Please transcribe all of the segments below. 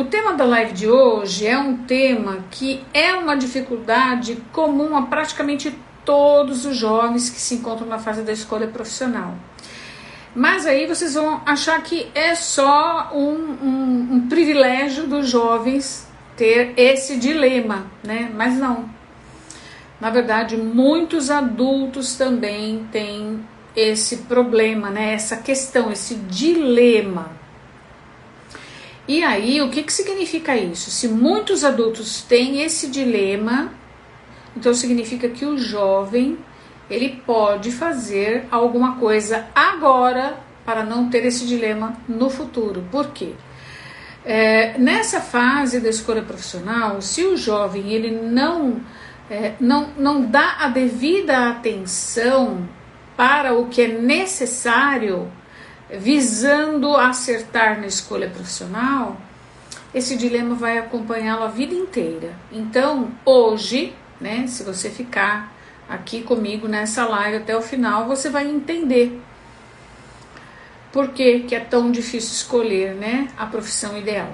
O tema da live de hoje é um tema que é uma dificuldade comum a praticamente todos os jovens que se encontram na fase da escolha profissional. Mas aí vocês vão achar que é só um privilégio dos jovens ter esse dilema, né? Mas não. Na verdade, muitos adultos também têm esse problema, né? Essa questão, esse dilema. E aí, o que significa isso? Se muitos adultos têm esse dilema, então significa que o jovem, ele pode fazer alguma coisa agora para não ter esse dilema no futuro. Por quê? Nessa fase da escolha profissional, se o jovem ele não dá a devida atenção para o que é necessário, visando acertar na escolha profissional, esse dilema vai acompanhá-lo a vida inteira. Então, hoje, né, se você ficar aqui comigo nessa live até o final, você vai entender por que é tão difícil escolher, né, a profissão ideal.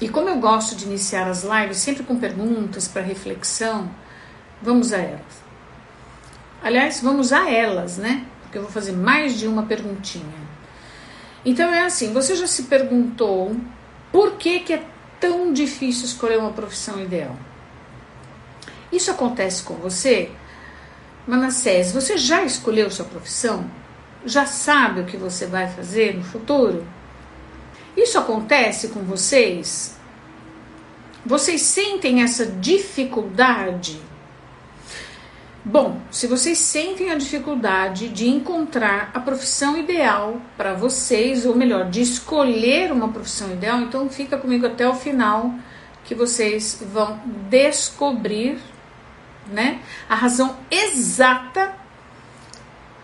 E como eu gosto de iniciar as lives sempre com perguntas para reflexão, vamos a elas. Aliás, vamos a elas, né? Porque eu vou fazer mais de uma perguntinha. Então é assim, você já se perguntou por que é tão difícil escolher uma profissão ideal? Isso acontece com você? Manassés, você já escolheu sua profissão? Já sabe o que você vai fazer no futuro? Isso acontece com vocês? Vocês sentem essa dificuldade? Bom, se vocês sentem a dificuldade de encontrar a profissão ideal para vocês, ou melhor, de escolher uma profissão ideal, então fica comigo até o final, que vocês vão descobrir, né, a razão exata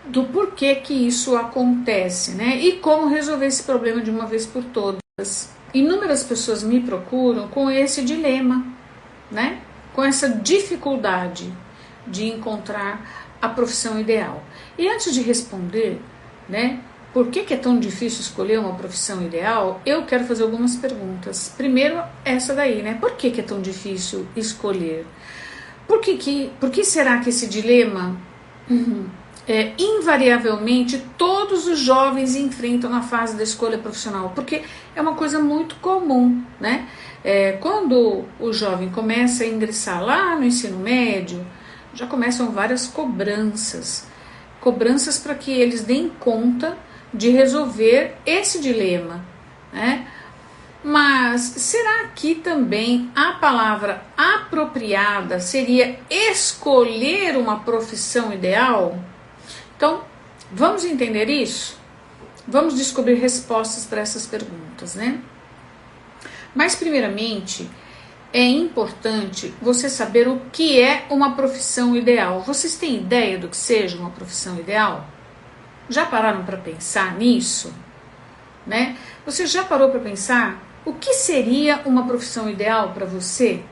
do porquê que isso acontece, né, e como resolver esse problema de uma vez por todas. Inúmeras pessoas me procuram com esse dilema, né, com essa dificuldade de encontrar a profissão ideal. E antes de responder, né, por que é tão difícil escolher uma profissão ideal, eu quero fazer algumas perguntas. Primeiro, essa daí, né, por que é tão difícil escolher? Por que será que esse dilema invariavelmente todos os jovens enfrentam na fase da escolha profissional? Porque é uma coisa muito comum, né? Quando o jovem começa a ingressar lá no ensino médio, já começam várias cobranças para que eles deem conta de resolver esse dilema, né? Mas será que também a palavra apropriada seria escolher uma profissão ideal? Então, vamos entender isso? Vamos descobrir respostas para essas perguntas, né? Mas, primeiramente, é importante você saber o que é uma profissão ideal. Vocês têm ideia do que seja uma profissão ideal? Já pararam para pensar nisso? Né? Você já parou para pensar o que seria uma profissão ideal para você?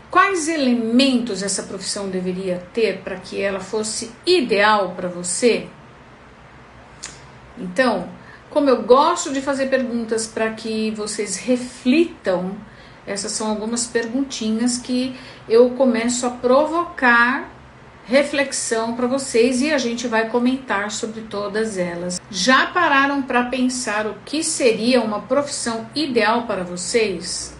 Quais elementos essa profissão deveria ter para que ela fosse ideal para você? Então, como eu gosto de fazer perguntas para que vocês reflitam, essas são algumas perguntinhas que eu começo a provocar reflexão para vocês e a gente vai comentar sobre todas elas. Já pararam para pensar o que seria uma profissão ideal para vocês?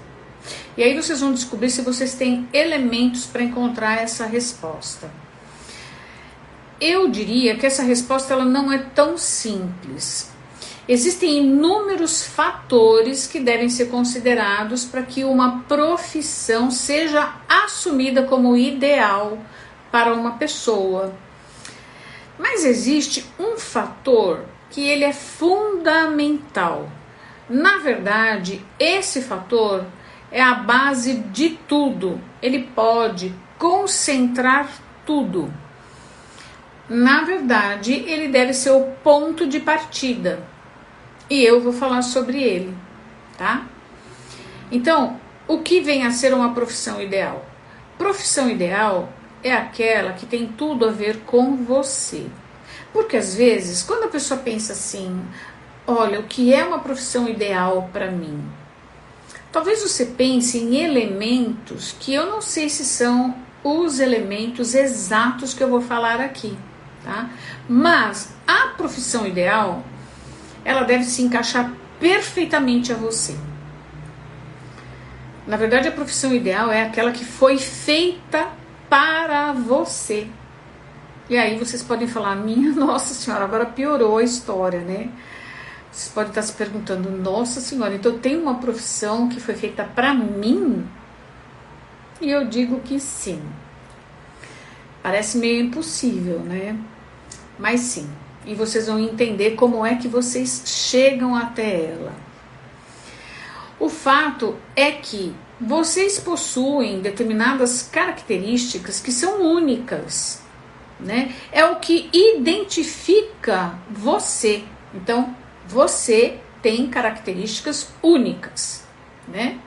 E aí vocês vão descobrir se vocês têm elementos para encontrar essa resposta. Eu diria que essa resposta ela não é tão simples. Existem inúmeros fatores que devem ser considerados para que uma profissão seja assumida como ideal para uma pessoa. Mas existe um fator que ele é fundamental. Na verdade, esse fator é a base de tudo. Ele pode concentrar tudo. Na verdade, ele deve ser o ponto de partida. E eu vou falar sobre ele, tá? Então, o que vem a ser uma profissão ideal? Profissão ideal é aquela que tem tudo a ver com você. Porque às vezes, quando a pessoa pensa assim, olha, o que é uma profissão ideal para mim? Talvez você pense em elementos que eu não sei se são os elementos exatos que eu vou falar aqui, tá? Mas a profissão ideal, ela deve se encaixar perfeitamente a você. Na verdade, a profissão ideal é aquela que foi feita para você. E aí vocês podem falar, minha Nossa Senhora, agora piorou a história, né? Vocês podem estar se perguntando, Nossa Senhora, então eu tenho uma profissão que foi feita para mim? E eu digo que sim. Parece meio impossível, né? Mas sim. E vocês vão entender como é que vocês chegam até ela. O fato é que vocês possuem determinadas características que são únicas, né? É o que identifica você. Então, você tem características únicas, né?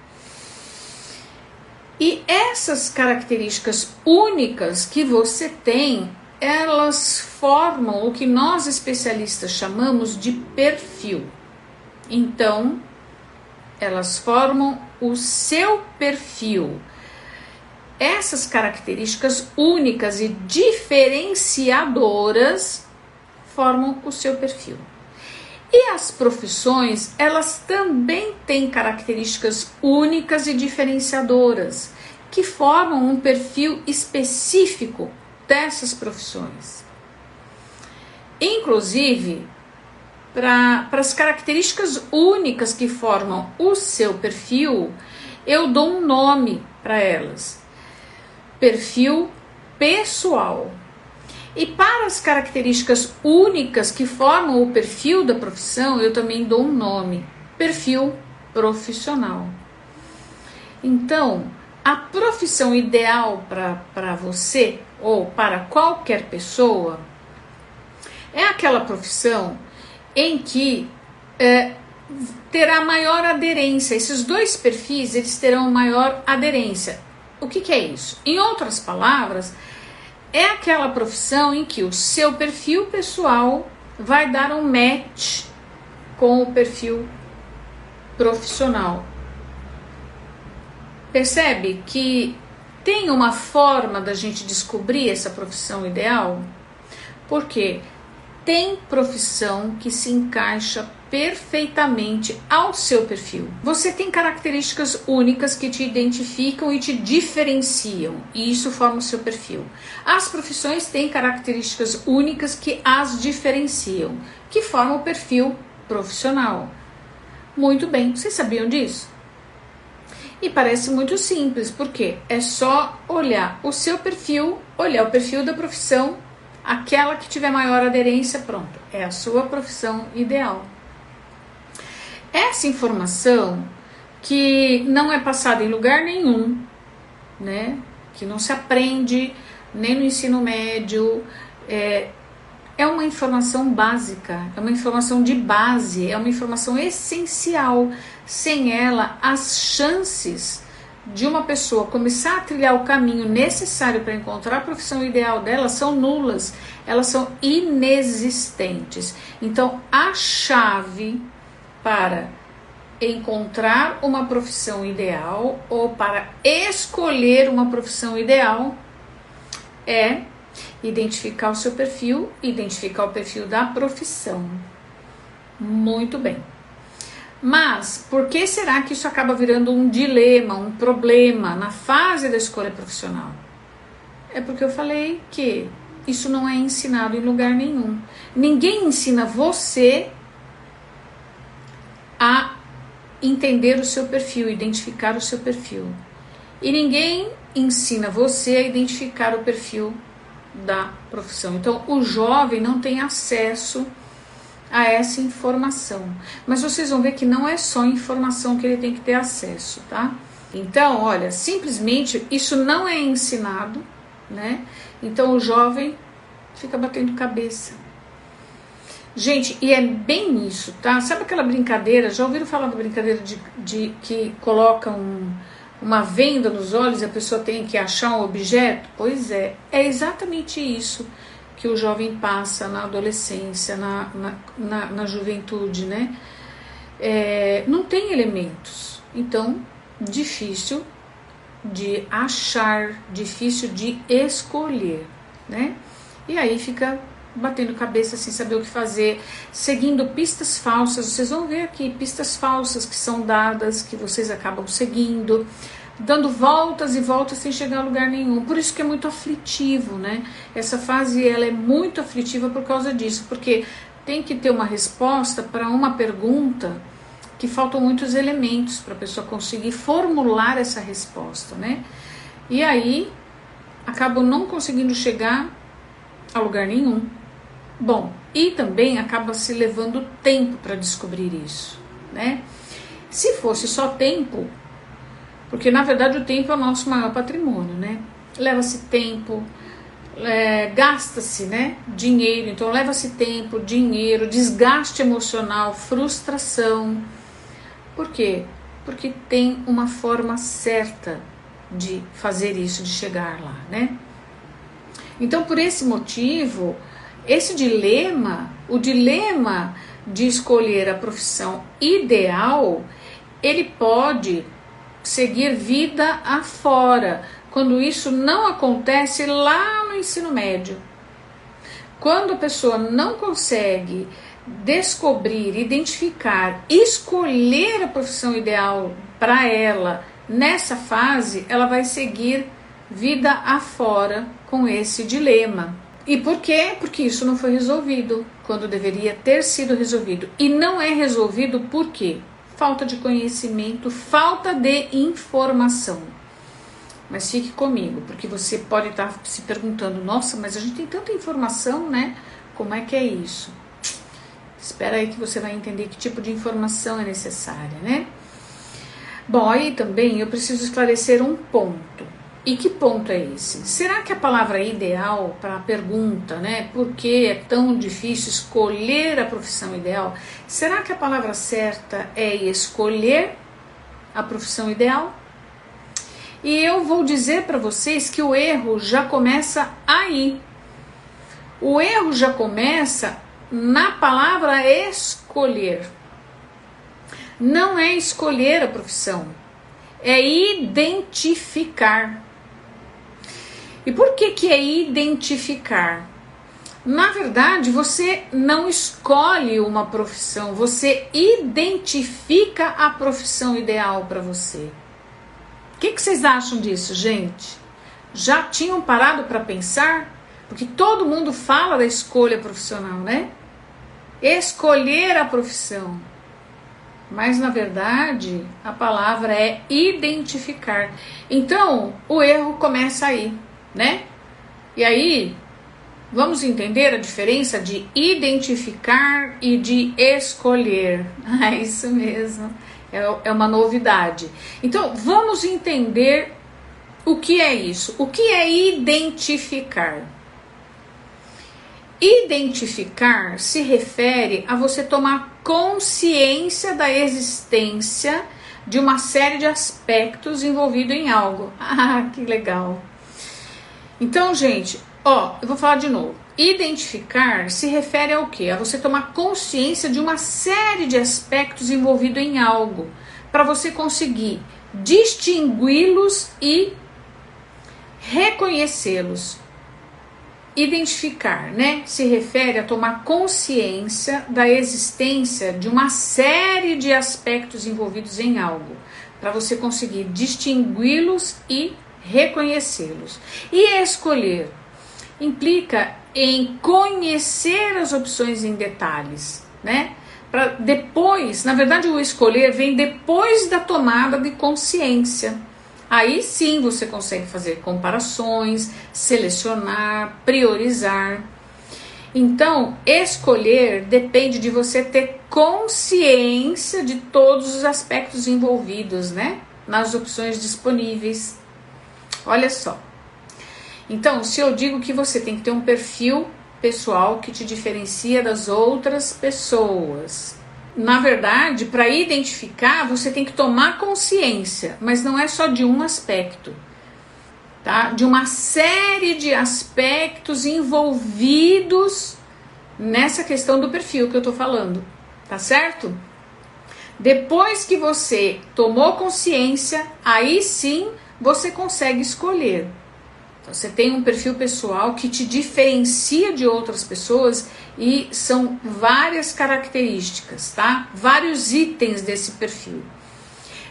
E essas características únicas que você tem, elas formam o que nós especialistas chamamos de perfil. Então, elas formam o seu perfil. Essas características únicas e diferenciadoras formam o seu perfil. E as profissões, elas também têm características únicas e diferenciadoras, que formam um perfil específico dessas profissões. Inclusive, para as características únicas que formam o seu perfil, eu dou um nome para elas: perfil pessoal. E para as características únicas que formam o perfil da profissão, eu também dou um nome: perfil profissional. Então, a profissão ideal para você ou para qualquer pessoa é aquela profissão em que terá maior aderência. Esses dois perfis, eles terão maior aderência. O que é isso? Em outras palavras, é aquela profissão em que o seu perfil pessoal vai dar um match com o perfil profissional. Percebe que tem uma forma da gente descobrir essa profissão ideal? Porque tem profissão que se encaixa perfeitamente ao seu perfil. Você tem características únicas que te identificam e te diferenciam, e isso forma o seu perfil. As profissões têm características únicas que as diferenciam, que formam o perfil profissional. Muito bem, vocês sabiam disso? E parece muito simples, porque é só olhar o seu perfil, olhar o perfil da profissão, aquela que tiver maior aderência, pronto, é a sua profissão ideal. Essa informação que não é passada em lugar nenhum, né? Que não se aprende nem no ensino médio, é uma informação básica, é uma informação de base, é uma informação essencial. Sem ela, as chances de uma pessoa começar a trilhar o caminho necessário para encontrar a profissão ideal dela são nulas, elas são inexistentes. Então, a chave para encontrar uma profissão ideal ou para escolher uma profissão ideal é identificar o seu perfil, identificar o perfil da profissão. Muito bem. Mas por que será que isso acaba virando um dilema, um problema na fase da escolha profissional? É porque eu falei que isso não é ensinado em lugar nenhum. Ninguém ensina você a entender o seu perfil, identificar o seu perfil. E ninguém ensina você a identificar o perfil da profissão. Então, o jovem não tem acesso a essa informação. Mas vocês vão ver que não é só informação que ele tem que ter acesso, tá? Então, olha, simplesmente isso não é ensinado, né? Então, o jovem fica batendo cabeça. Gente, e é bem isso, tá? Sabe aquela brincadeira, já ouviram falar da brincadeira de que colocam uma venda nos olhos e a pessoa tem que achar um objeto? Pois é exatamente isso que o jovem passa na adolescência, na juventude, né? Não tem elementos, então difícil de achar, difícil de escolher, né? E aí fica batendo cabeça sem saber o que fazer, seguindo pistas falsas. Vocês vão ver aqui pistas falsas que são dadas, que vocês acabam seguindo, dando voltas e voltas sem chegar a lugar nenhum. Por isso que é muito aflitivo, né? Essa fase ela é muito aflitiva por causa disso, porque tem que ter uma resposta para uma pergunta que faltam muitos elementos para a pessoa conseguir formular essa resposta, né? E aí acabam não conseguindo chegar a lugar nenhum. Bom, e também acaba se levando tempo para descobrir isso, né? Se fosse só tempo, porque na verdade o tempo é o nosso maior patrimônio, né? Leva-se tempo, gasta-se, né, dinheiro, então leva-se tempo, dinheiro, desgaste emocional, frustração. Por quê? Porque tem uma forma certa de fazer isso, de chegar lá, né? Então, por esse motivo, esse dilema, o dilema de escolher a profissão ideal, ele pode seguir vida afora, quando isso não acontece lá no ensino médio. Quando a pessoa não consegue descobrir, identificar, escolher a profissão ideal para ela nessa fase, ela vai seguir vida afora com esse dilema. E por quê? Porque isso não foi resolvido quando deveria ter sido resolvido. E não é resolvido por quê? Falta de conhecimento, falta de informação. Mas fique comigo, porque você pode estar se perguntando, nossa, mas a gente tem tanta informação, né? Como é que é isso? Espera aí que você vai entender que tipo de informação é necessária, né? Bom, aí também eu preciso esclarecer um ponto. E que ponto é esse? Será que a palavra ideal para a pergunta, né? Por que é tão difícil escolher a profissão ideal? Será que a palavra certa é escolher a profissão ideal? E eu vou dizer para vocês que o erro já começa aí. O erro já começa na palavra escolher. Não é escolher a profissão, é identificar. E por que é identificar? Na verdade, você não escolhe uma profissão, você identifica a profissão ideal para você. O que vocês acham disso, gente? Já tinham parado para pensar? Porque todo mundo fala da escolha profissional, né? Escolher a profissão. Mas, na verdade, a palavra é identificar. Então, o erro começa aí, né? E aí, vamos entender a diferença de identificar e de escolher. É isso mesmo, é uma novidade. Então, vamos entender o que é isso. O que é identificar? Identificar se refere a você tomar consciência da existência de uma série de aspectos envolvidos em algo. Ah, que legal! Então, gente, eu vou falar de novo. Identificar se refere ao quê? A você tomar consciência de uma série de aspectos envolvidos em algo, para você conseguir distingui-los e reconhecê-los. Identificar, né, se refere a tomar consciência da existência de uma série de aspectos envolvidos em algo, para você conseguir distingui-los e reconhecê-los. E escolher implica em conhecer as opções em detalhes, né? Para depois, na verdade, o escolher vem depois da tomada de consciência. Aí sim você consegue fazer comparações, selecionar, priorizar. Então, escolher depende de você ter consciência de todos os aspectos envolvidos, né? Nas opções disponíveis. Olha só. Então, se eu digo que você tem que ter um perfil pessoal que te diferencia das outras pessoas, na verdade, para identificar, você tem que tomar consciência, mas não é só de um aspecto, tá? De uma série de aspectos envolvidos nessa questão do perfil que eu tô falando, tá certo? Depois que você tomou consciência, aí sim você consegue escolher. Então, você tem um perfil pessoal que te diferencia de outras pessoas e são várias características, tá? Vários itens desse perfil.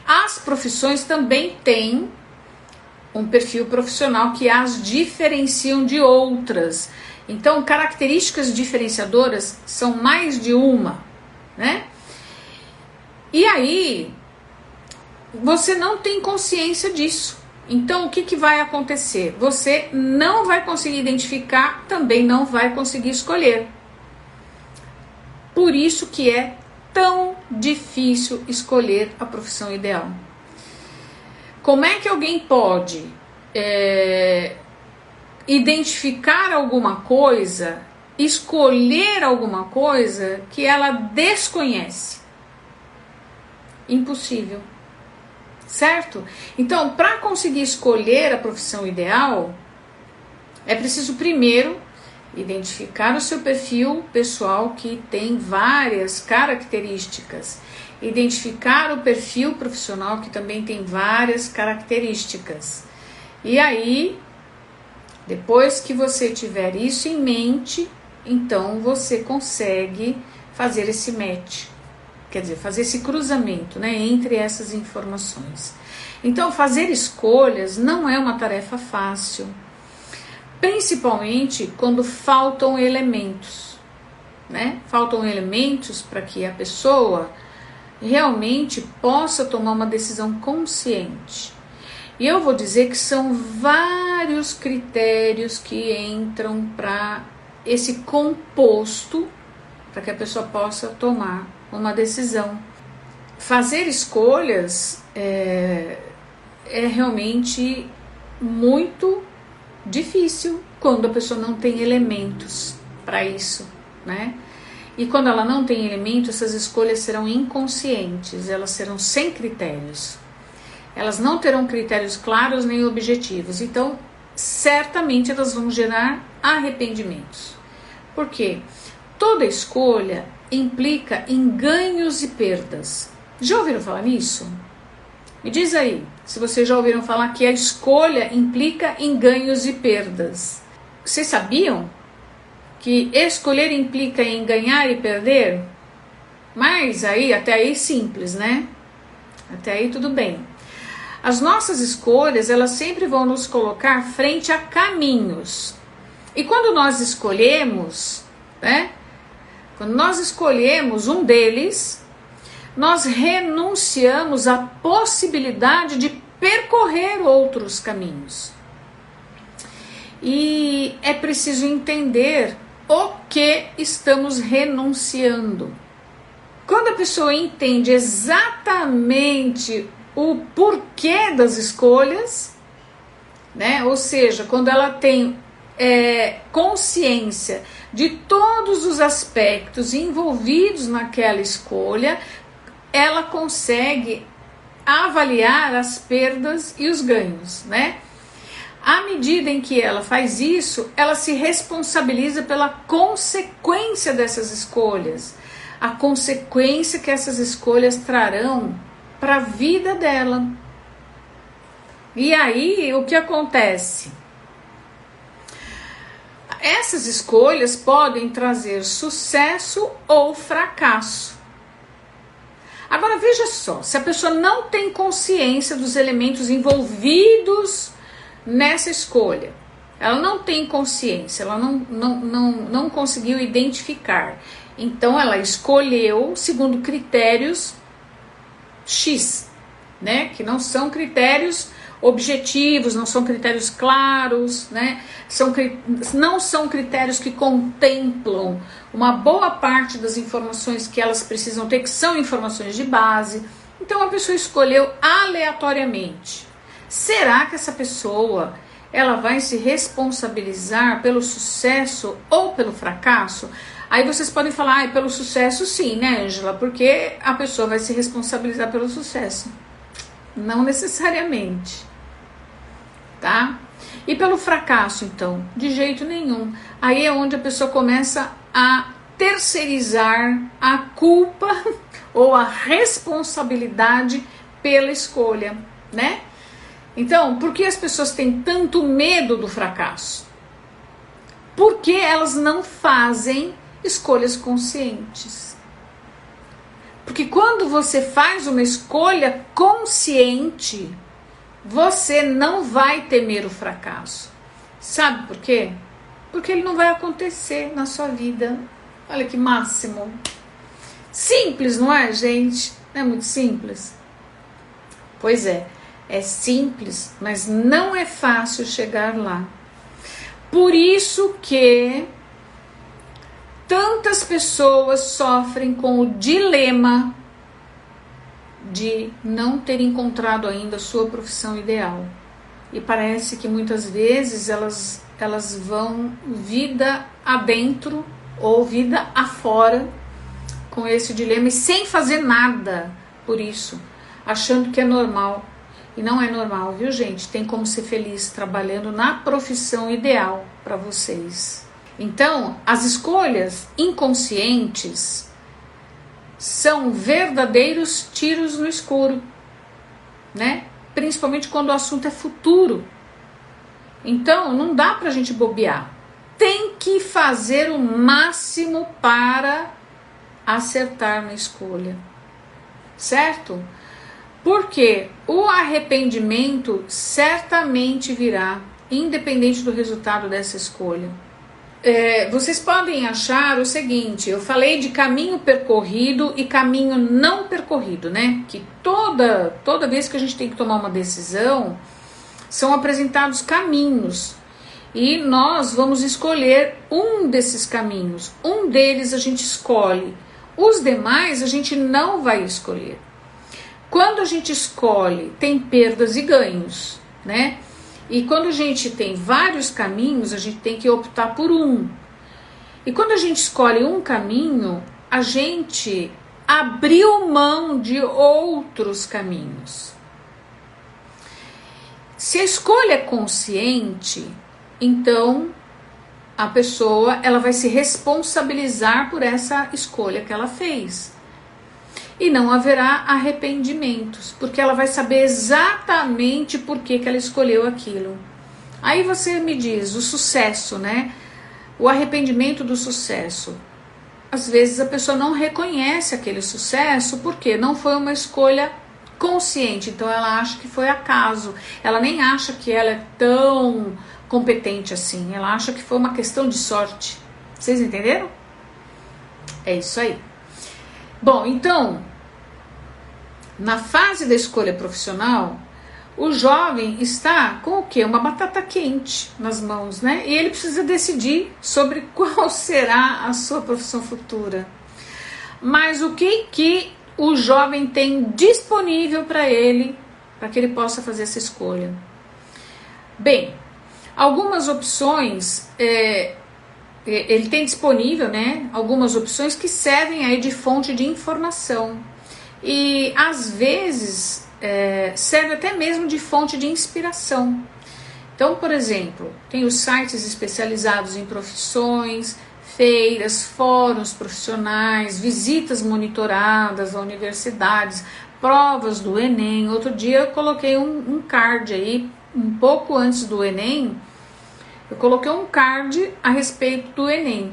As profissões também têm um perfil profissional que as diferenciam de outras. Então, características diferenciadoras são mais de uma, né? E aí, você não tem consciência disso. Então, o que vai acontecer? Você não vai conseguir identificar, também não vai conseguir escolher. Por isso que é tão difícil escolher a profissão ideal. Como é que alguém pode identificar alguma coisa, escolher alguma coisa que ela desconhece? Impossível, certo? Então, para conseguir escolher a profissão ideal, é preciso primeiro identificar o seu perfil pessoal, que tem várias características. Identificar o perfil profissional, que também tem várias características. E aí, depois que você tiver isso em mente, então você consegue fazer esse match. Quer dizer, fazer esse cruzamento, né, entre essas informações. Então, fazer escolhas não é uma tarefa fácil. Principalmente quando faltam elementos, né? Faltam elementos para que a pessoa realmente possa tomar uma decisão consciente. E eu vou dizer que são vários critérios que entram para esse composto para que a pessoa possa tomar uma decisão. Fazer escolhas é realmente muito difícil quando a pessoa não tem elementos para isso, né? E quando ela não tem elementos, essas escolhas serão inconscientes, elas serão sem critérios. Elas não terão critérios claros nem objetivos, então certamente elas vão gerar arrependimentos. Por quê? Toda escolha implica em ganhos e perdas. Já ouviram falar nisso? Me diz aí, se vocês já ouviram falar que a escolha implica em ganhos e perdas. Vocês sabiam que escolher implica em ganhar e perder? Mas aí, até aí simples, né? Até aí tudo bem. As nossas escolhas, elas sempre vão nos colocar frente a caminhos. E quando nós escolhemos, né? Quando nós escolhemos um deles, nós renunciamos à possibilidade de percorrer outros caminhos. E é preciso entender o que estamos renunciando. Quando a pessoa entende exatamente o porquê das escolhas, né? Ou seja, quando ela tem consciência de todos os aspectos envolvidos naquela escolha, ela consegue avaliar as perdas e os ganhos, né? À medida em que ela faz isso, ela se responsabiliza pela consequência dessas escolhas, a consequência que essas escolhas trarão para a vida dela. E aí, o que acontece? Essas escolhas podem trazer sucesso ou fracasso. Agora veja só, se a pessoa não tem consciência dos elementos envolvidos nessa escolha, ela não tem consciência, ela não conseguiu identificar, então ela escolheu segundo critérios X, né? Que não são critérios objetivos, não são critérios claros, né? Não são critérios que contemplam uma boa parte das informações que elas precisam ter, que são informações de base. Então a pessoa escolheu aleatoriamente. Será que essa pessoa ela vai se responsabilizar pelo sucesso ou pelo fracasso? Aí vocês podem falar, pelo sucesso sim, né, Ângela? Porque a pessoa vai se responsabilizar pelo sucesso. Não necessariamente, tá? E pelo fracasso, então? De jeito nenhum. Aí é onde a pessoa começa a terceirizar a culpa ou a responsabilidade pela escolha, né? Então, por que as pessoas têm tanto medo do fracasso? Porque elas não fazem escolhas conscientes. Porque quando você faz uma escolha consciente, você não vai temer o fracasso. Sabe por quê? Porque ele não vai acontecer na sua vida. Olha que máximo. Simples, não é, gente? Não é muito simples? Pois é simples, mas não é fácil chegar lá. Por isso que tantas pessoas sofrem com o dilema de não ter encontrado ainda a sua profissão ideal. E parece que muitas vezes elas vão vida adentro ou vida afora com esse dilema e sem fazer nada por isso, achando que é normal. E não é normal, viu, gente? Tem como ser feliz trabalhando na profissão ideal para vocês. Então, as escolhas inconscientes são verdadeiros tiros no escuro, né? Principalmente quando o assunto é futuro. Então, não dá pra gente bobear. Tem que fazer o máximo para acertar na escolha, certo? Porque o arrependimento certamente virá, independente do resultado dessa escolha. Vocês podem achar o seguinte, eu falei de caminho percorrido e caminho não percorrido, né? Que toda vez que a gente tem que tomar uma decisão, são apresentados caminhos. E nós vamos escolher um desses caminhos. Um deles a gente escolhe. Os demais a gente não vai escolher. Quando a gente escolhe, tem perdas e ganhos, né? E quando a gente tem vários caminhos, a gente tem que optar por um. E quando a gente escolhe um caminho, a gente abriu mão de outros caminhos. Se a escolha é consciente, então a pessoa ela vai se responsabilizar por essa escolha que ela fez. E não haverá arrependimentos, porque ela vai saber exatamente por que ela escolheu aquilo. Aí você me diz, o sucesso, né? O arrependimento do sucesso. Às vezes a pessoa não reconhece aquele sucesso porque não foi uma escolha consciente, então ela acha que foi acaso. Ela nem acha que ela é tão competente assim, ela acha que foi uma questão de sorte. Vocês entenderam? É isso aí. Bom, então, na fase da escolha profissional, o jovem está com o quê? Uma batata quente nas mãos, né? E ele precisa decidir sobre qual será a sua profissão futura. Mas o que o jovem tem disponível para ele, para que ele possa fazer essa escolha? Bem, algumas opções... ele tem disponível, né, algumas opções que servem aí de fonte de informação e às vezes serve até mesmo de fonte de inspiração. Então, por exemplo, tem os sites especializados em profissões, feiras, fóruns profissionais, visitas monitoradas a universidades, provas do Enem. Outro dia eu coloquei um card aí, um pouco antes do Enem, eu coloquei um card a respeito do Enem,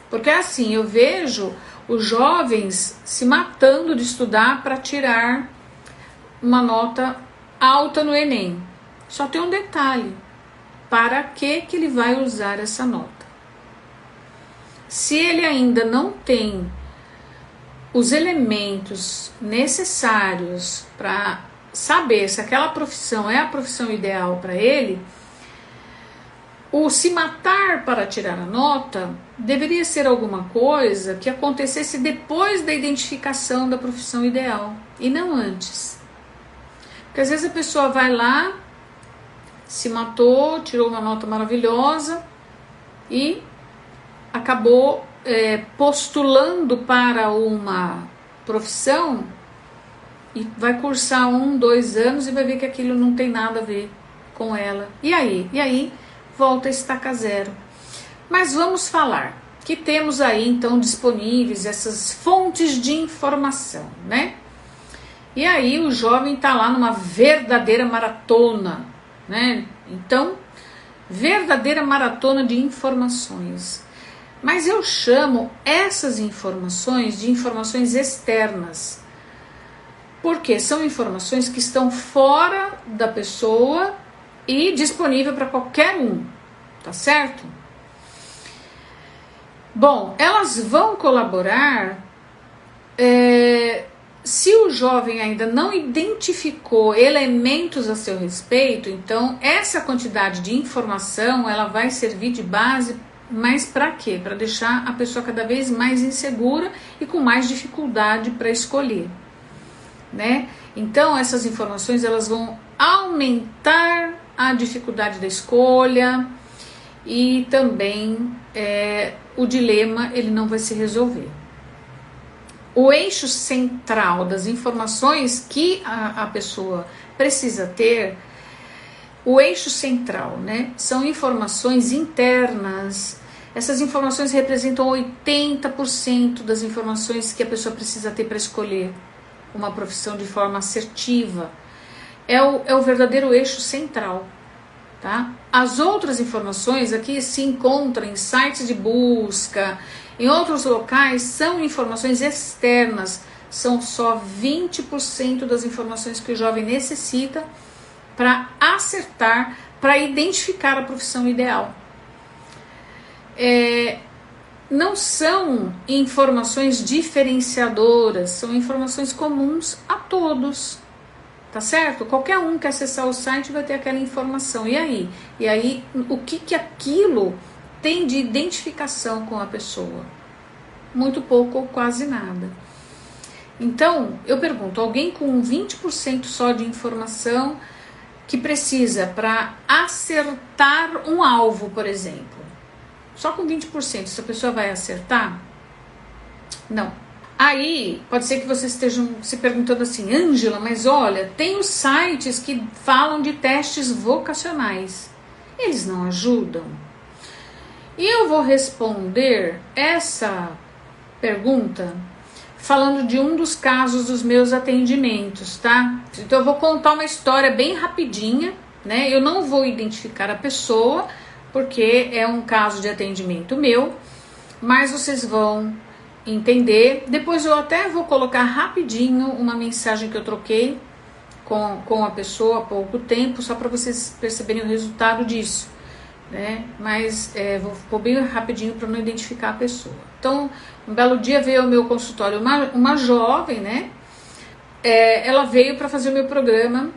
porque assim, eu vejo os jovens se matando de estudar para tirar uma nota alta no Enem. Só tem um detalhe, para que ele vai usar essa nota? Se ele ainda não tem os elementos necessários para saber se aquela profissão é a profissão ideal para ele, o se matar para tirar a nota deveria ser alguma coisa que acontecesse depois da identificação da profissão ideal e não antes. Porque às vezes a pessoa vai lá, se matou, tirou uma nota maravilhosa e acabou postulando para uma profissão e vai cursar 1, 2 anos e vai ver que aquilo não tem nada a ver com ela. E aí? Volta a estaca zero. Mas vamos falar. que temos aí então disponíveis essas fontes de informação, né? E aí o jovem está lá numa verdadeira maratona, né? Então, verdadeira maratona de informações. Mas eu chamo essas informações de informações externas, porque são informações que estão fora da pessoa e disponível para qualquer um, tá certo? Bom, elas vão colaborar se o jovem ainda não identificou elementos a seu respeito. Então essa quantidade de informação ela vai servir de base, mas para quê? Para deixar a pessoa cada vez mais insegura e com mais dificuldade para escolher, né? Então essas informações elas vão aumentar a dificuldade da escolha e também o dilema ele não vai se resolver. O eixo central das informações que a pessoa precisa ter, o eixo central, né, são informações internas. Essas informações representam 80% das informações que a pessoa precisa ter para escolher uma profissão de forma assertiva. É o verdadeiro eixo central, tá? As outras informações aqui se encontram em sites de busca, em outros locais, são informações externas, são só 20% das informações que o jovem necessita para acertar, para identificar a profissão ideal. Não são informações diferenciadoras, são informações comuns a todos, tá certo? Qualquer um que acessar o site vai ter aquela informação. E aí? E aí, o que aquilo tem de identificação com a pessoa? Muito pouco ou quase nada. Então, eu pergunto, alguém com 20% só de informação que precisa para acertar um alvo, por exemplo, só com 20%, essa pessoa vai acertar? Não. Aí, pode ser que vocês estejam se perguntando assim, Ângela, mas olha, tem os sites que falam de testes vocacionais. Eles não ajudam? E eu vou responder essa pergunta falando de um dos casos dos meus atendimentos, tá? Então eu vou contar uma história bem rapidinha, né? Eu não vou identificar a pessoa, porque é um caso de atendimento meu, mas vocês vão entender. Depois eu até vou colocar rapidinho uma mensagem que eu troquei com a pessoa há pouco tempo, só para vocês perceberem o resultado disso, né? Mas vou bem rapidinho para não identificar a pessoa. Então, um belo dia veio ao meu consultório uma jovem, né? Ela veio para fazer o meu programa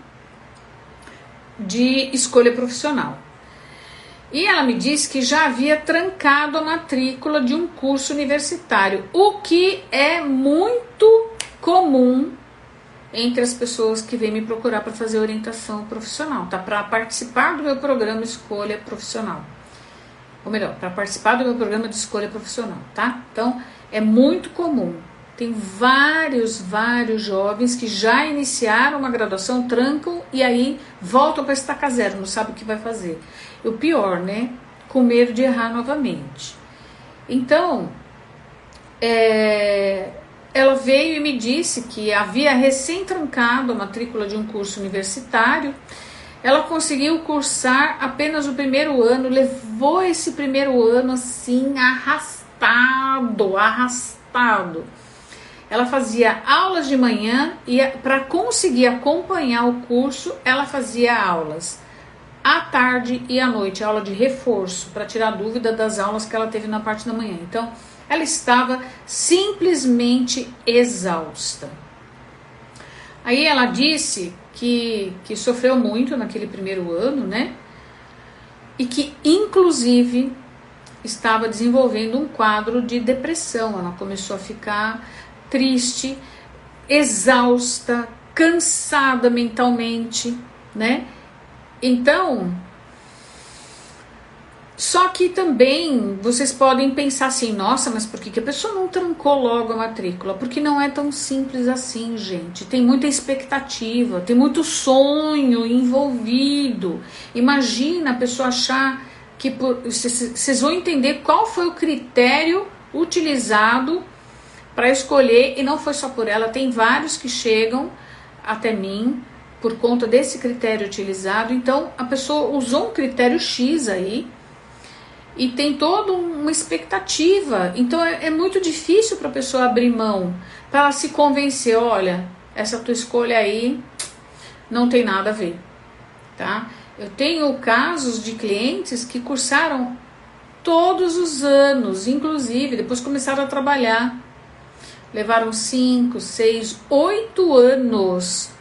de escolha profissional. E ela me disse que já havia trancado a matrícula de um curso universitário, o que é muito comum entre as pessoas que vêm me procurar para fazer orientação profissional, tá? Para participar do meu programa de escolha profissional. Ou melhor, para participar do meu programa de escolha profissional, tá? Então, é muito comum. Tem vários jovens que já iniciaram uma graduação, trancam e aí voltam para estaca zero, não sabe o que vai fazer. E o pior, né? Com medo de errar novamente. Então, ela veio e me disse que havia recém-trancado a matrícula de um curso universitário. Ela conseguiu cursar apenas o primeiro ano, levou esse primeiro ano assim arrastado. Ela fazia aulas de manhã e para conseguir acompanhar o curso, ela fazia aulas à tarde e à noite, aula de reforço, para tirar dúvida das aulas que ela teve na parte da manhã. Então, ela estava simplesmente exausta. Aí ela disse que sofreu muito naquele primeiro ano, né? E que, inclusive, estava desenvolvendo um quadro de depressão. Ela começou a ficar triste, exausta, cansada mentalmente, né? Então, só que também vocês podem pensar assim, nossa, mas por que a pessoa não trancou logo a matrícula? Porque não é tão simples assim, gente. Tem muita expectativa, tem muito sonho envolvido. Imagina a pessoa achar que vocês vão entender qual foi o critério utilizado para escolher, e não foi só por ela, tem vários que chegam até mim por conta desse critério utilizado. Então a pessoa usou um critério X aí e tem toda uma expectativa, então é muito difícil para a pessoa abrir mão, para ela se convencer, olha, essa tua escolha aí não tem nada a ver, tá? Eu tenho casos de clientes que cursaram todos os anos, inclusive depois começaram a trabalhar, levaram 5, 6, 8 anos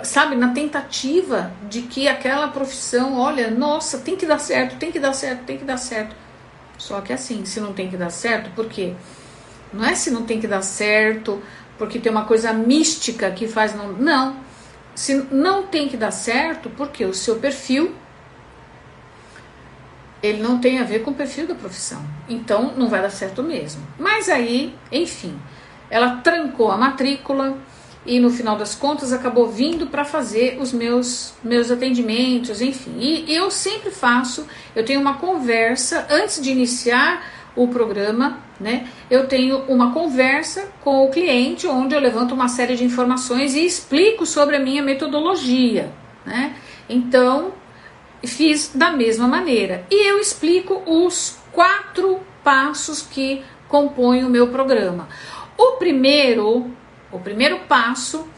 sabe, na tentativa de que aquela profissão, olha, nossa, tem que dar certo, tem que dar certo, tem que dar certo. Só que assim, se não tem que dar certo, por quê? Não é se não tem que dar certo porque tem uma coisa mística que faz não. Não. Se não tem que dar certo porque o seu perfil, ele não tem a ver com o perfil da profissão. Então não vai dar certo mesmo. Mas aí, enfim, ela trancou a matrícula e no final das contas acabou vindo para fazer os meus atendimentos, enfim. E eu sempre faço, eu tenho uma conversa antes de iniciar o programa, né? Eu tenho uma conversa com o cliente onde eu levanto uma série de informações e explico sobre a minha metodologia, né? Então, fiz da mesma maneira. E eu explico os 4 passos que compõem o meu programa. O primeiro passo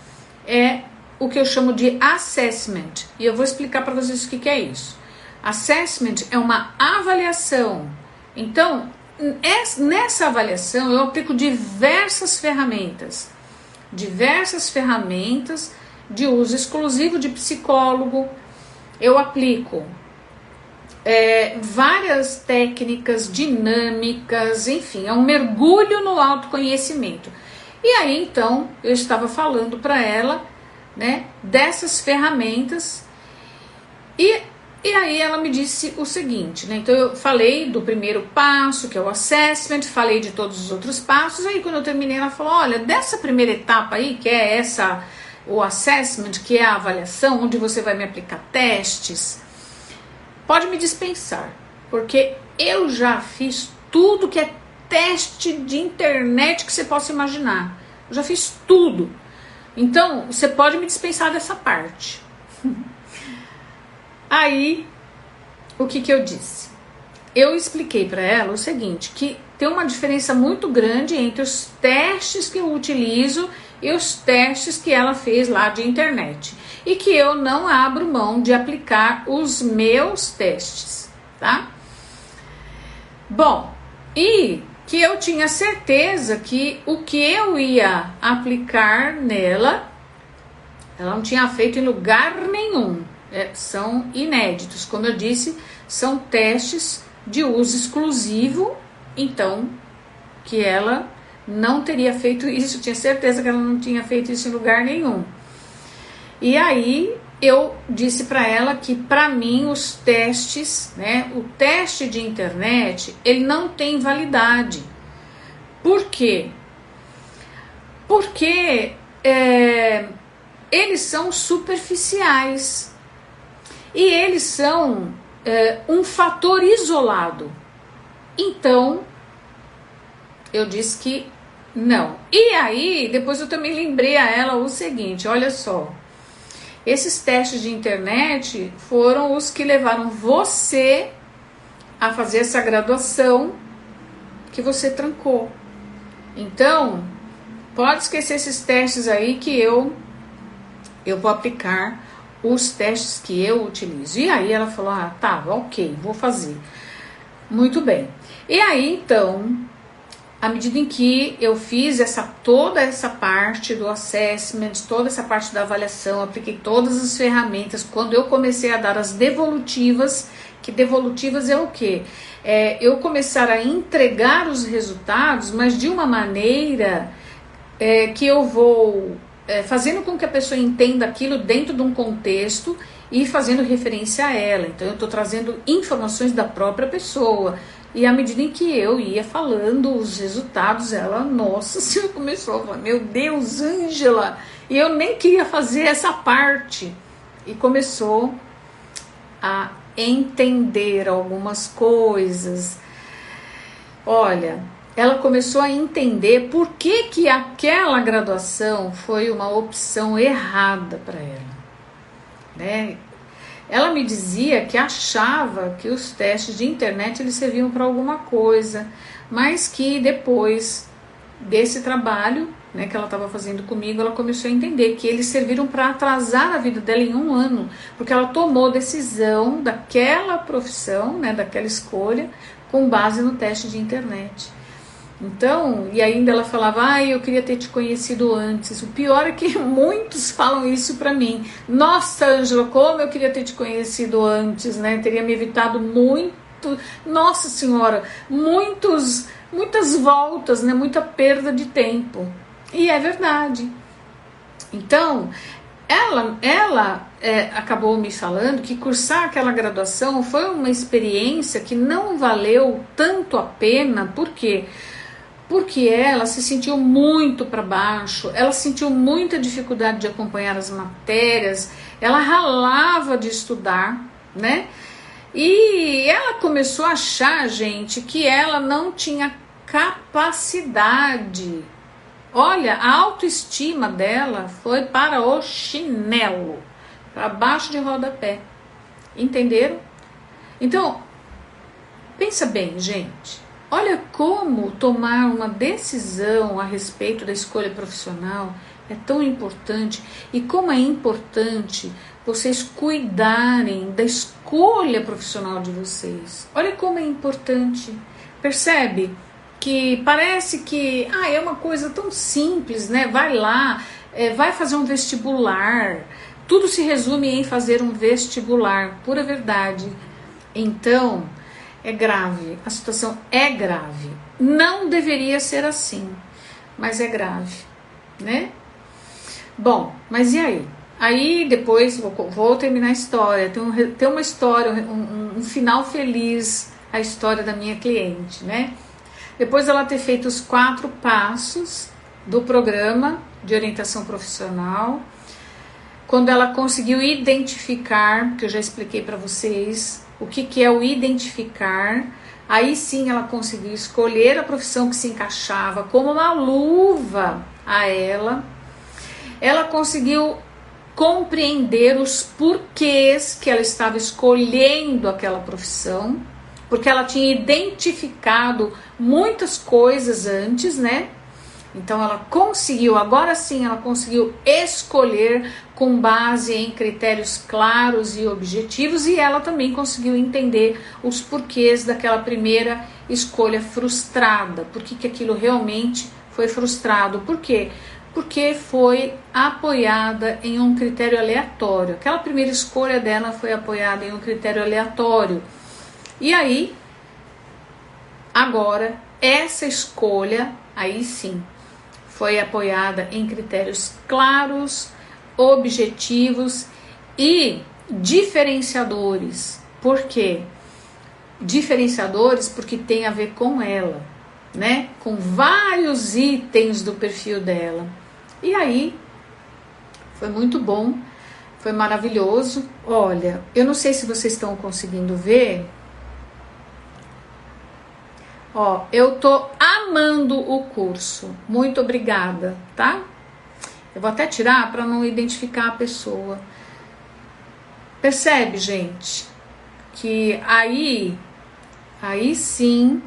é o que eu chamo de assessment. E eu vou explicar para vocês o que é isso. Assessment é uma avaliação. Então, nessa avaliação eu aplico diversas ferramentas de uso exclusivo de psicólogo. Eu aplico várias técnicas dinâmicas, enfim, é um mergulho no autoconhecimento. E aí então eu estava falando para ela, né, dessas ferramentas e aí ela me disse o seguinte, né? Então eu falei do primeiro passo, que é o assessment, falei de todos os outros passos. Aí quando eu terminei, ela falou: olha, dessa primeira etapa aí, que é o assessment, que é a avaliação, onde você vai me aplicar testes, pode me dispensar, porque eu já fiz tudo que é teste de internet que você possa imaginar. Eu já fiz tudo. Então você pode me dispensar dessa parte. Aí, o que eu disse? Eu expliquei para ela o seguinte, que tem uma diferença muito grande entre os testes que eu utilizo e os testes que ela fez lá de internet. E que eu não abro mão de aplicar os meus testes, tá? Bom, e que eu tinha certeza que o que eu ia aplicar nela, ela não tinha feito em lugar nenhum. São inéditos, como eu disse, são testes de uso exclusivo, então que ela não teria feito isso, eu tinha certeza que ela não tinha feito isso em lugar nenhum. E aí eu disse para ela que para mim os testes, né, o teste de internet, ele não tem validade. Por quê? Porque eles são superficiais. E eles são um fator isolado. Então, eu disse que não. E aí, depois eu também lembrei a ela o seguinte, olha só. Esses testes de internet foram os que levaram você a fazer essa graduação que você trancou. Então, pode esquecer esses testes aí que eu vou aplicar os testes que eu utilizo. E aí ela falou, tá, ok, vou fazer. Muito bem. E aí, então, à medida em que eu fiz toda essa parte do assessment, toda essa parte da avaliação, apliquei todas as ferramentas, quando eu comecei a dar as devolutivas, que devolutivas é o quê? Eu começar a entregar os resultados, mas de uma maneira que eu vou fazendo com que a pessoa entenda aquilo dentro de um contexto e fazendo referência a ela. Então eu estou trazendo informações da própria pessoa. E à medida em que eu ia falando os resultados, ela, nossa senhora, começou a falar, meu Deus, Ângela, e eu nem queria fazer essa parte. E começou a entender algumas coisas. Olha, ela começou a entender por que aquela graduação foi uma opção errada para ela, né? Ela me dizia que achava que os testes de internet eles serviam para alguma coisa, mas que depois desse trabalho, né, que ela estava fazendo comigo, ela começou a entender que eles serviram para atrasar a vida dela em 1 ano, porque ela tomou decisão daquela profissão, né, daquela escolha, com base no teste de internet. Então, e ainda ela falava, eu queria ter te conhecido antes. O pior é que muitos falam isso pra mim. Nossa, Ângela, como eu queria ter te conhecido antes, né? Teria me evitado muito, nossa senhora, muitas voltas, né? Muita perda de tempo. E é verdade. Então, ela acabou me falando que cursar aquela graduação foi uma experiência que não valeu tanto a pena, por quê? Porque ela se sentiu muito para baixo, ela sentiu muita dificuldade de acompanhar as matérias, ela ralava de estudar, né? E ela começou a achar, gente, que ela não tinha capacidade. Olha, a autoestima dela foi para o chinelo, para baixo de rodapé. Entenderam? Então, pensa bem, gente. Olha como tomar uma decisão a respeito da escolha profissional é tão importante e como é importante vocês cuidarem da escolha profissional de vocês. Olha como é importante. Percebe que parece que é uma coisa tão simples, né? Vai lá, vai fazer um vestibular. Tudo se resume em fazer um vestibular, pura verdade. Então, é grave, a situação é grave. Não deveria ser assim, mas é grave, né? Bom, mas e aí? Aí depois vou terminar a história. Tem uma história, um final feliz, a história da minha cliente, né? Depois dela ter feito os 4 passos do programa de orientação profissional, quando ela conseguiu identificar, que eu já expliquei para vocês, o que é o identificar, aí sim ela conseguiu escolher a profissão que se encaixava como uma luva a ela. Ela conseguiu compreender os porquês que ela estava escolhendo aquela profissão, porque ela tinha identificado muitas coisas antes, né? Então ela conseguiu, agora sim, ela conseguiu escolher com base em critérios claros e objetivos, e ela também conseguiu entender os porquês daquela primeira escolha frustrada. Por que aquilo realmente foi frustrado? Por quê? Porque foi apoiada em um critério aleatório. Aquela primeira escolha dela foi apoiada em um critério aleatório. E aí, agora, essa escolha, aí sim, foi apoiada em critérios claros, objetivos e diferenciadores. Por quê? Diferenciadores porque tem a ver com ela, né? Com vários itens do perfil dela. E aí, foi muito bom, foi maravilhoso. Olha, eu não sei se vocês estão conseguindo ver. Ó, eu tô amando o curso. Muito obrigada, tá? Eu vou até tirar para não identificar a pessoa. Percebe, gente? Que aí sim,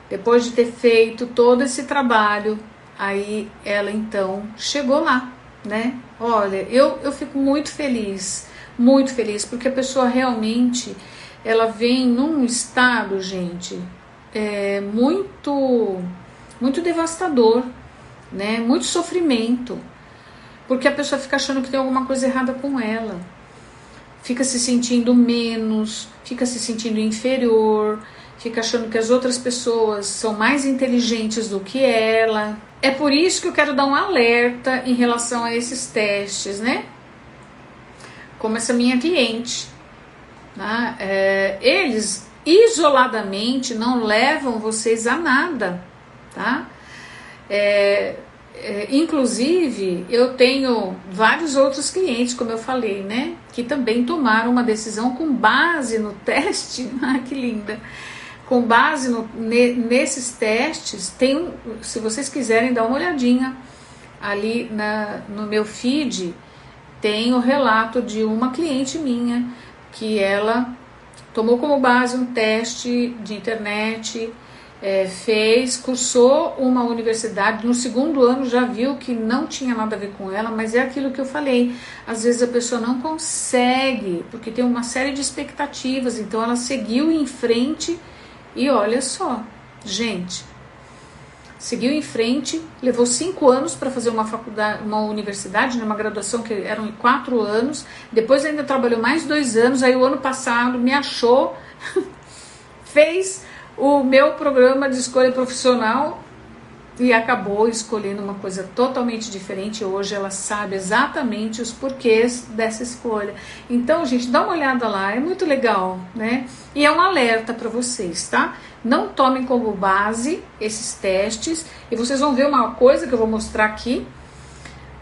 depois de ter feito todo esse trabalho, aí ela então chegou lá, né? Olha, eu fico muito feliz, porque a pessoa realmente, ela vem num estado, gente, muito devastador, né? Muito sofrimento, porque a pessoa fica achando que tem alguma coisa errada com ela, fica se sentindo menos, fica se sentindo inferior, fica achando que as outras pessoas são mais inteligentes do que ela. É por isso que eu quero dar um alerta em relação a esses testes, né? Como essa minha cliente, né? Eles isoladamente não levam vocês a nada, tá? Inclusive, eu tenho vários outros clientes, como eu falei, né? Que também tomaram uma decisão com base no teste. Ah, que linda! Com base nesses testes, se vocês quiserem dar uma olhadinha ali no meu feed, tem o relato de uma cliente minha que ela tomou como base um teste de internet, cursou uma universidade, no segundo ano já viu que não tinha nada a ver com ela, mas é aquilo que eu falei, às vezes a pessoa não consegue, porque tem uma série de expectativas, então ela seguiu em frente e olha só, gente, seguiu em frente, levou 5 anos para fazer uma faculdade, uma universidade, uma graduação que eram 4 anos, depois ainda trabalhou mais 2 anos, aí o ano passado me achou, fez o meu programa de escolha profissional e acabou escolhendo uma coisa totalmente diferente. Hoje ela sabe exatamente os porquês dessa escolha. Então, gente, dá uma olhada lá, é muito legal, né? E é um alerta para vocês, tá? Não tomem como base esses testes e vocês vão ver uma coisa que eu vou mostrar aqui,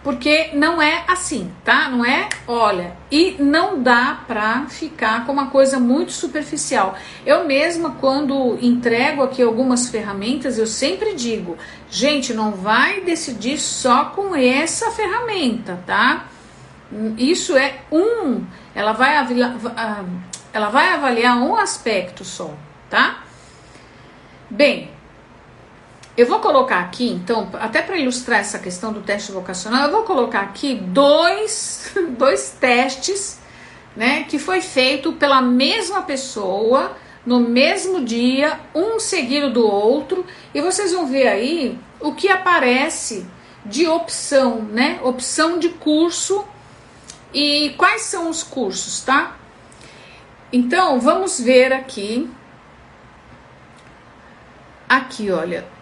porque não é assim, tá? Não é, olha, e não dá pra ficar com uma coisa muito superficial. Eu mesma, quando entrego aqui algumas ferramentas, eu sempre digo, gente, não vai decidir só com essa ferramenta, tá? Isso é ela vai avaliar um aspecto só, tá? Bem, eu vou colocar aqui, então, até para ilustrar essa questão do teste vocacional, eu vou colocar aqui dois testes, né, que foi feito pela mesma pessoa, no mesmo dia, um seguido do outro, e vocês vão ver aí o que aparece de opção, né, opção de curso e quais são os cursos, tá? Então, vamos ver aqui, olha.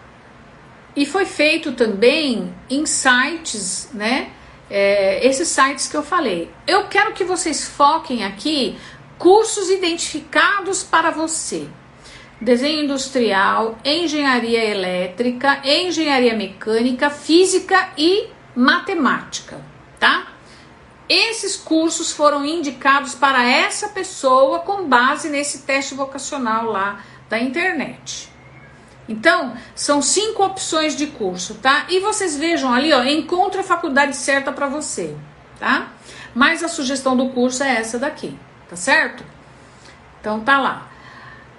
E foi feito também em sites, né? Esses sites que eu falei. Eu quero que vocês foquem aqui cursos identificados para você. Desenho industrial, engenharia elétrica, engenharia mecânica, física e matemática, tá? Esses cursos foram indicados para essa pessoa com base nesse teste vocacional lá da internet. Então, são 5 opções de curso, tá? E vocês vejam ali, ó, encontre a faculdade certa para você, tá? Mas a sugestão do curso é essa daqui, tá certo? Então, tá lá.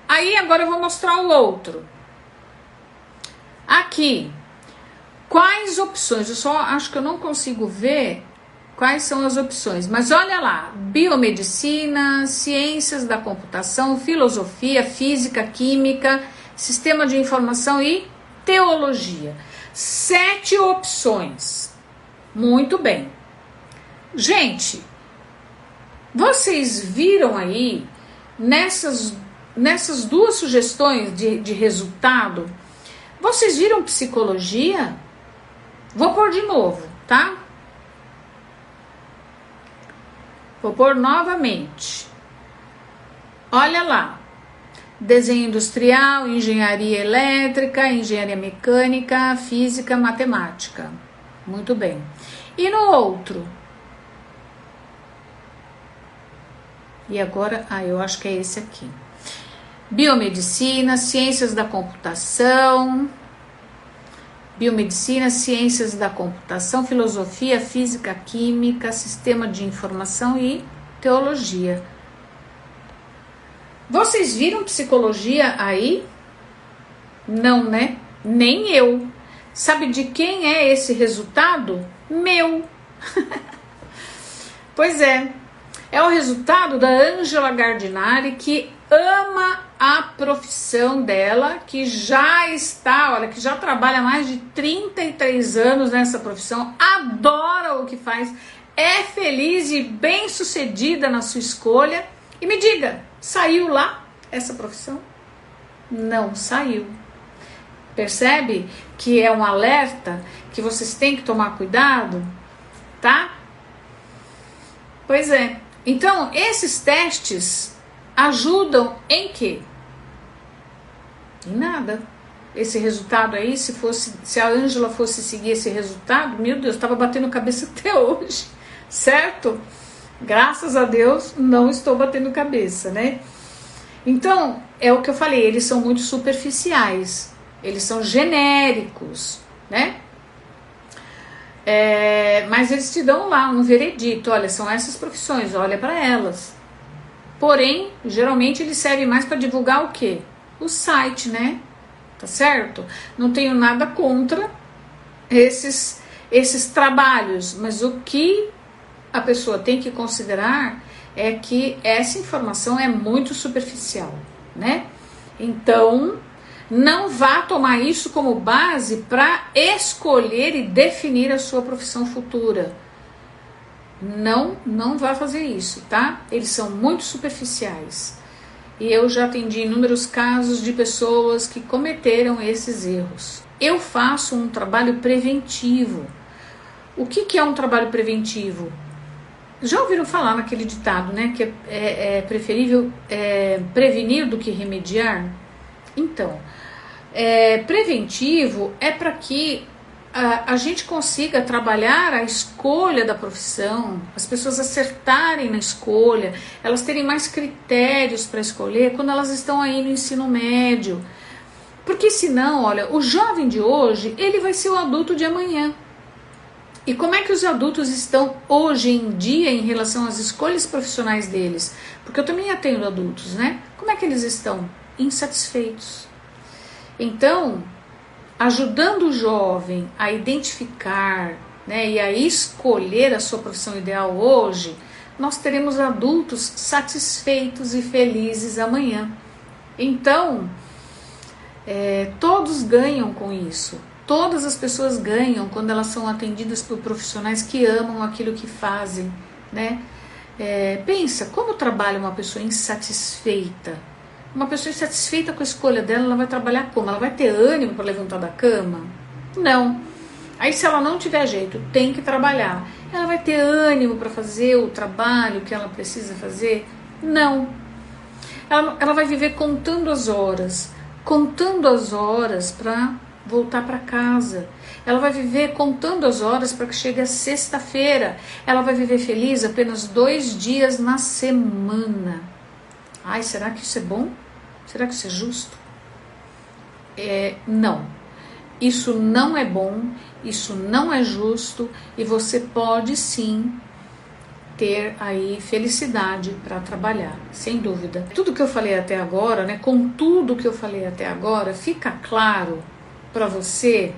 Aí, agora eu vou mostrar o outro. Aqui, quais opções? Eu só acho que eu não consigo ver quais são as opções, mas olha lá, biomedicina, ciências da computação, filosofia, física, química, sistema de informação e teologia. 7 opções. Muito bem. Gente, vocês viram aí, nessas 2 sugestões de resultado, vocês viram psicologia? Vou pôr de novo, tá? Vou pôr novamente. Olha lá. Desenho industrial, engenharia elétrica, engenharia mecânica, física, matemática. Muito bem. E no outro? E agora, eu acho que é esse aqui. Biomedicina, ciências da computação, filosofia, física, química, sistema de informação e teologia. Vocês viram psicologia aí? Não, né? Nem eu. Sabe de quem é esse resultado? Meu. Pois é o resultado da Ângela Gardinari, que ama a profissão dela, que já trabalha mais de 33 anos nessa profissão, adora o que faz, é feliz e bem-sucedida na sua escolha. E me diga, saiu lá essa profissão? Não saiu. Percebe que é um alerta que vocês têm que tomar cuidado, tá? Pois é. Então, esses testes ajudam em quê? Em nada. esse resultado aí, se a Ângela fosse seguir esse resultado, meu Deus, estava batendo cabeça até hoje, certo? Graças a Deus não estou batendo cabeça, né? Então, é o que eu falei, eles são muito superficiais, eles são genéricos, né? Mas eles te dão lá um veredito, olha, são essas profissões, olha para elas. Porém, geralmente eles servem mais para divulgar o quê? O site, né? Tá certo? Não tenho nada contra esses trabalhos, mas o que a pessoa tem que considerar é que essa informação é muito superficial, né? Então, não vá tomar isso como base para escolher e definir a sua profissão futura. Não vá fazer isso, tá? Eles são muito superficiais. E eu já atendi inúmeros casos de pessoas que cometeram esses erros. Eu faço um trabalho preventivo. O que é um trabalho preventivo? Já ouviram falar naquele ditado, né? Que é preferível prevenir do que remediar? Então, preventivo é para que a gente consiga trabalhar a escolha da profissão, as pessoas acertarem na escolha, elas terem mais critérios para escolher quando elas estão aí no ensino médio. Porque senão, olha, o jovem de hoje, ele vai ser o adulto de amanhã. E como é que os adultos estão hoje em dia em relação às escolhas profissionais deles? Porque eu também atendo adultos, né? Como é que eles estão? Insatisfeitos. Então, ajudando o jovem a identificar, né, e a escolher a sua profissão ideal hoje, nós teremos adultos satisfeitos e felizes amanhã. Então, todos ganham com isso. Todas as pessoas ganham quando elas são atendidas por profissionais que amam aquilo que fazem, né? Pensa, como trabalha uma pessoa insatisfeita? Uma pessoa insatisfeita com a escolha dela, ela vai trabalhar como? Ela vai ter ânimo para levantar da cama? Não. Aí se ela não tiver jeito, tem que trabalhar. Ela vai ter ânimo para fazer o trabalho que ela precisa fazer? Não. Ela vai viver contando as horas para voltar para casa. Ela vai viver contando as horas para que chegue a sexta-feira. Ela vai viver feliz apenas 2 dias na semana. Ai, será que isso é bom? Será que isso é justo? Não. Isso não é bom, isso não é justo e você pode sim ter aí felicidade para trabalhar, sem dúvida. Tudo que eu falei até agora, né? Com tudo que eu falei até agora, fica claro para você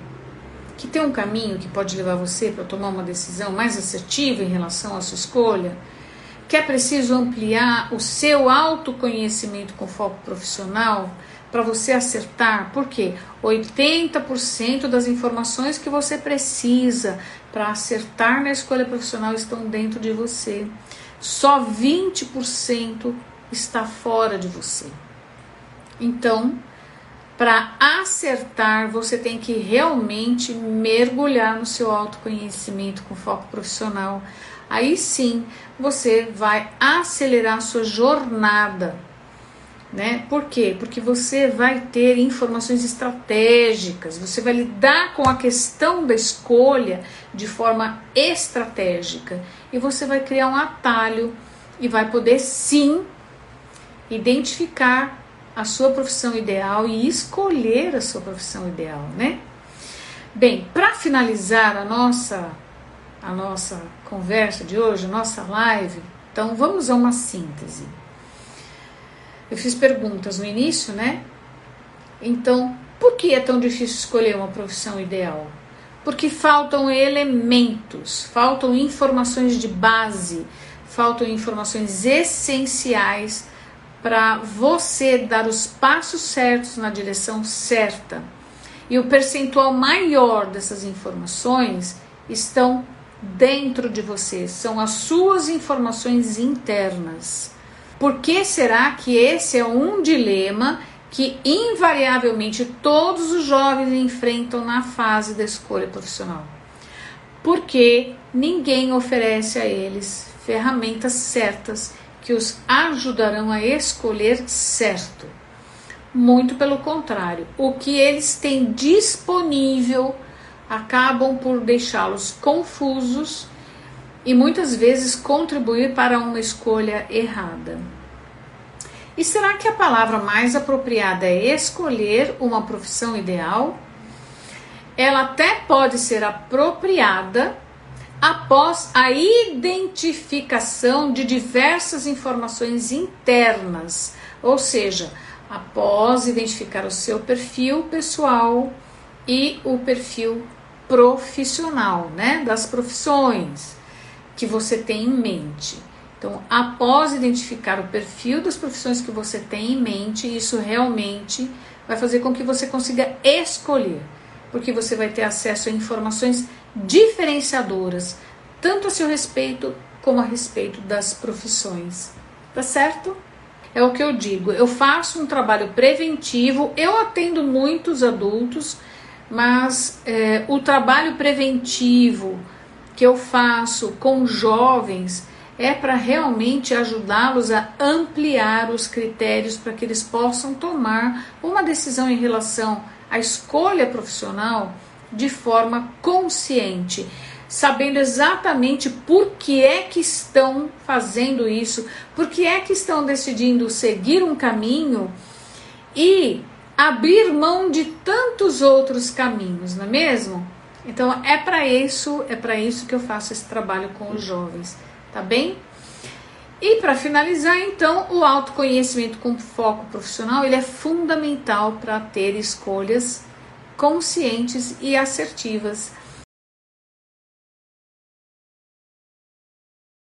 que tem um caminho que pode levar você para tomar uma decisão mais assertiva em relação à sua escolha, que é preciso ampliar o seu autoconhecimento com foco profissional para você acertar, porque 80% das informações que você precisa para acertar na escolha profissional estão dentro de você. Só 20% está fora de você. Então, para acertar, você tem que realmente mergulhar no seu autoconhecimento com foco profissional. Aí sim, você vai acelerar a sua jornada, né? Por quê? Porque você vai ter informações estratégicas, você vai lidar com a questão da escolha de forma estratégica e você vai criar um atalho e vai poder sim identificar a sua profissão ideal e escolher a sua profissão ideal, né? Bem, para finalizar a nossa conversa de hoje, a nossa live, então vamos a uma síntese. Eu fiz perguntas no início, né? Então, por que é tão difícil escolher uma profissão ideal? Porque faltam elementos, faltam informações de base, faltam informações essenciais para você dar os passos certos na direção certa. E o percentual maior dessas informações estão dentro de você, são as suas informações internas. Por que será que esse é um dilema que invariavelmente todos os jovens enfrentam na fase da escolha profissional? Porque ninguém oferece a eles ferramentas certas que os ajudarão a escolher certo. Muito pelo contrário, o que eles têm disponível acabam por deixá-los confusos e muitas vezes contribuir para uma escolha errada. E será que a palavra mais apropriada é escolher uma profissão ideal? Ela até pode ser apropriada após a identificação de diversas informações internas, ou seja, após identificar o seu perfil pessoal e o perfil profissional, né, das profissões que você tem em mente. Então, após identificar o perfil das profissões que você tem em mente, isso realmente vai fazer com que você consiga escolher, porque você vai ter acesso a informações diferenciadoras, tanto a seu respeito como a respeito das profissões. Tá certo? É o que eu digo, eu faço um trabalho preventivo, eu atendo muitos adultos, mas o trabalho preventivo que eu faço com jovens é para realmente ajudá-los a ampliar os critérios para que eles possam tomar uma decisão em relação à escolha profissional de forma consciente, sabendo exatamente por que é que estão fazendo isso, por que é que estão decidindo seguir um caminho e abrir mão de tantos outros caminhos, não é mesmo? Então é para isso que eu faço esse trabalho com os jovens, tá bem? E para finalizar, então, o autoconhecimento com foco profissional, ele é fundamental para ter escolhas conscientes e assertivas